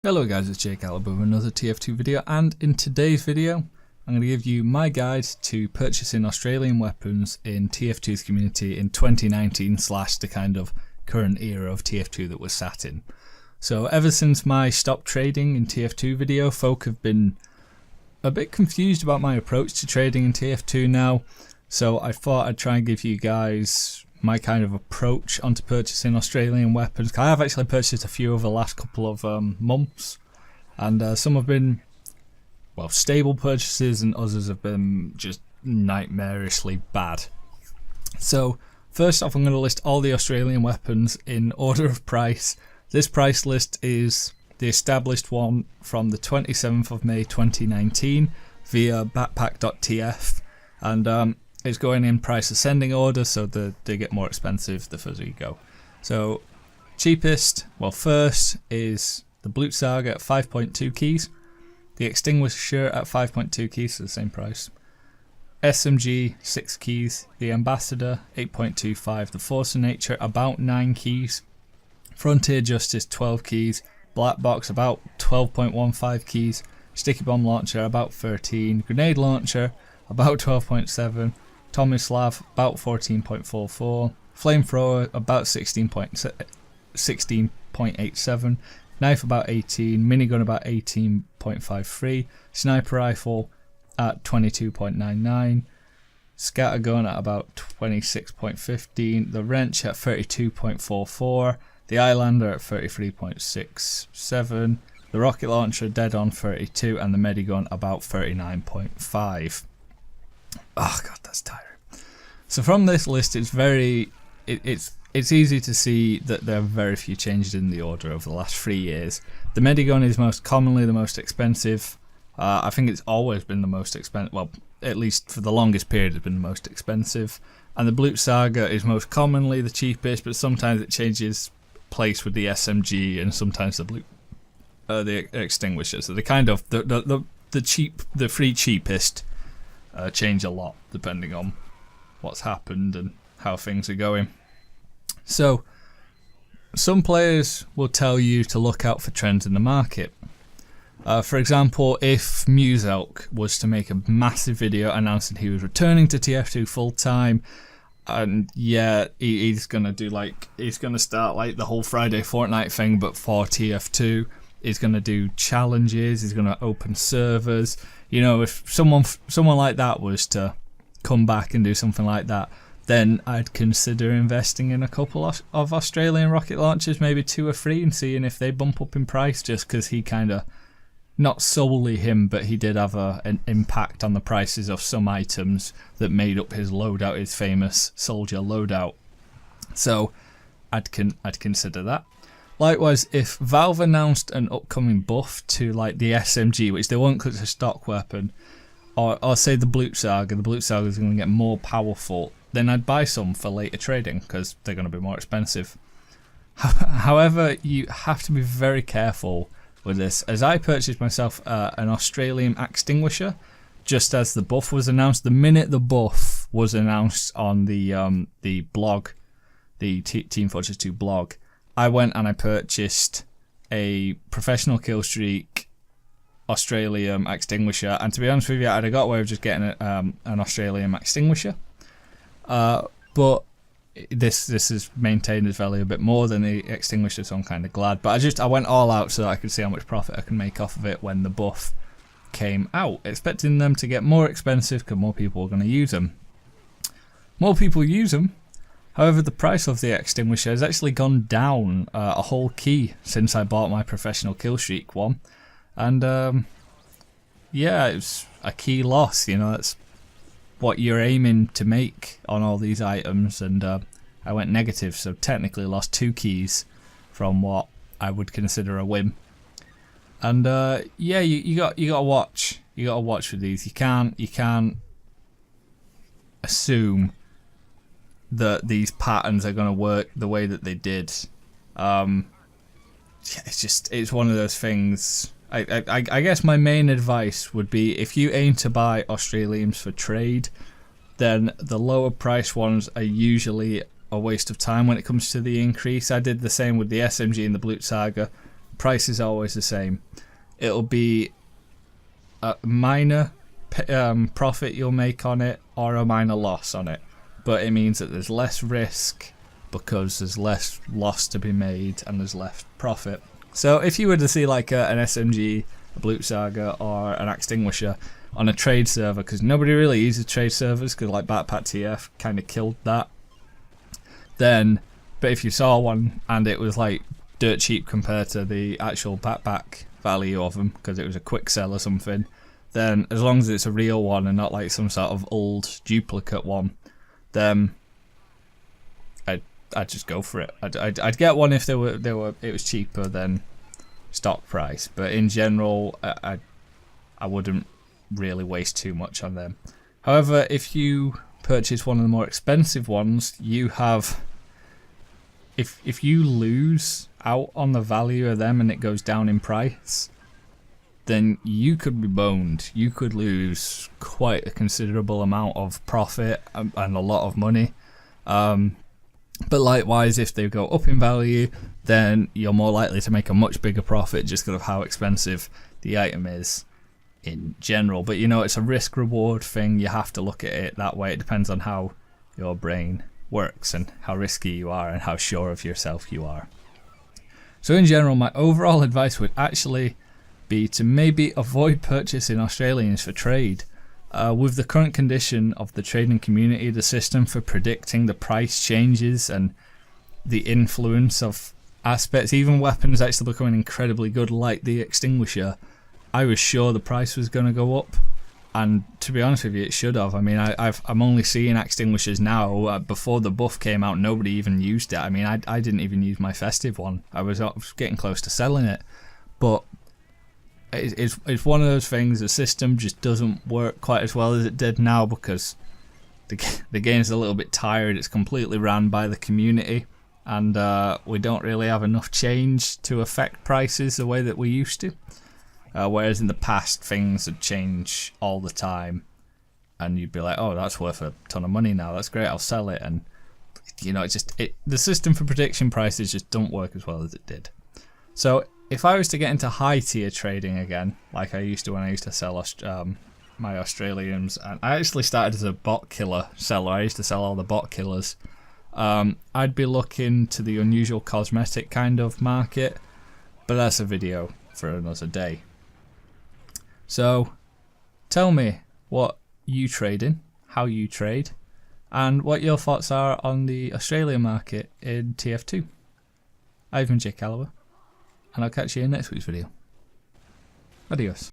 Hello guys, it's Jake Alibu with another TF2 video, and in today's video I'm going to give you my guide to purchasing Australian weapons in TF2's community in 2019 / the kind of current era of TF2 that we're sat in. So ever since my stop trading in TF2 video, folk have been a bit confused about my approach to trading in TF2 now, so I thought I'd try and give you guys my kind of approach onto purchasing Australian weapons. I have actually purchased a few over the last couple of months, and some have been, well, stable purchases, and others have been just nightmarishly bad. So first off, I'm going to list all the Australian weapons in order of price. This price list is the established one from the 27th of May 2019 via backpack.tf, and it's going in price ascending order, so they get more expensive the further you go. So cheapest, well, first is the Blutsaga at 5.2 keys, the Extinguisher at 5.2 keys, so the same price, SMG 6 keys, the Ambassador 8.25, the Force of Nature about 9 keys, Frontier Justice 12 keys, Black Box about 12.15 keys, Sticky Bomb Launcher about 13, Grenade Launcher about 12.7, Tomislav about 14.44, Flamethrower about 16.87, Knife about 18, Minigun about 18.53, Sniper Rifle at 22.99, Scattergun at about 26.15, the Wrench at 32.44, the Islander at 33.67, the Rocket Launcher dead on 32, and the Medigun about 39.5. Oh god, that's tiring. So from this list, it's easy to see that there are very few changes in the order over the last 3 years. The Medigun is most commonly the most expensive. I think it's always been the most expensive, well, at least for the longest period it's been the most expensive. And the Blutsaga is most commonly the cheapest, but sometimes it changes place with the SMG and sometimes the Extinguisher. So the kind of the three cheapest change a lot depending on what's happened and how things are going. So some players will tell you to look out for trends in the market. For example, if Muselk was to make a massive video announcing he was returning to TF2 full time, and yeah, he's gonna start like the whole Friday Fortnite thing, but for TF2. He's gonna do challenges, he's gonna open servers. You know, if someone like that was to come back and do something like that, then I'd consider investing in a couple of Australian rocket launchers, maybe 2 or 3, and seeing if they bump up in price, just because he kind of, not solely him, but he did have an impact on the prices of some items that made up his loadout, his famous soldier loadout. So I'd consider that. Likewise, if Valve announced an upcoming buff to like the SMG, which they won't because it's a stock weapon, or say the Blutsaga is going to get more powerful, then I'd buy some for later trading because they're going to be more expensive. However, you have to be very careful with this, as I purchased myself an Australian Extinguisher just as the buff was announced. The minute the buff was announced on the blog, the Team Fortress 2 blog, I went and I purchased a professional killstreak Australian Extinguisher, and to be honest with you, I'd have got away with just getting an Australian Extinguisher, but this has maintained its value a bit more than the Extinguisher, so I'm kind of glad. But I went all out so that I could see how much profit I can make off of it when the buff came out, expecting them to get more expensive because more people are going to use them. More people use them. However, the price of the Extinguisher has actually gone down a whole key since I bought my professional killstreak one, and yeah, it was a key loss. You know, that's what you're aiming to make on all these items, and I went negative, so technically lost 2 keys from what I would consider a win. And yeah, you gotta watch with these. You can't assume that these patterns are going to work the way that they did. It's one of those things. I guess my main advice would be, if you aim to buy Australians for trade, then the lower price ones are usually a waste of time when it comes to the increase. I did the same with the SMG and the Blutsaga. price is always the same. It'll be a minor profit you'll make on it or a minor loss on it, but it means that there's less risk because there's less loss to be made and there's less profit. So if you were to see like an SMG, a Blutsaga or an Extinguisher on a trade server, because nobody really uses trade servers because like backpack.tf kind of killed that, then, but if you saw one and it was like dirt cheap compared to the actual backpack value of them because it was a quick sell or something, then as long as it's a real one and not like some sort of old duplicate one, then I'd just go for it. I'd get one if it was cheaper than stock price, but in general I wouldn't really waste too much on them. However, if you purchase one of the more expensive ones, you have, if you lose out on the value of them and it goes down in price, then you could be boned. You could lose quite a considerable amount of profit and a lot of money. But likewise, if they go up in value, then you're more likely to make a much bigger profit just because of how expensive the item is in general. But you know, it's a risk reward thing. You have to look at it that way. It depends on how your brain works and how risky you are and how sure of yourself you are. So in general, my overall advice would actually be to maybe avoid purchasing Australians for trade. With the current condition of the trading community, the system for predicting the price changes and the influence of aspects, even weapons actually becoming incredibly good like the Extinguisher, I was sure the price was going to go up, and to be honest with you, it should have. I mean, I'm only seeing Extinguishers now. Before the buff came out, nobody even used it. I mean, I didn't even use my festive one. I was getting close to selling it, but it's one of those things. The system just doesn't work quite as well as it did now because the game's a little bit tired. It's completely ran by the community, and we don't really have enough change to affect prices the way that we used to. Whereas in the past, things would change all the time, and you'd be like, "Oh, that's worth a ton of money now. That's great. I'll sell it." And you know, the system for prediction prices just don't work as well as it did. So if I was to get into high tier trading again, like I used to when I used to sell my Australians, and I actually started as a bot killer seller. I used to sell all the bot killers. I'd be looking to the unusual cosmetic kind of market, but that's a video for another day. So tell me what you trade in, how you trade, and what your thoughts are on the Australian market in TF2. I've been Jake Caliber, and I'll catch you in next week's video. Adios.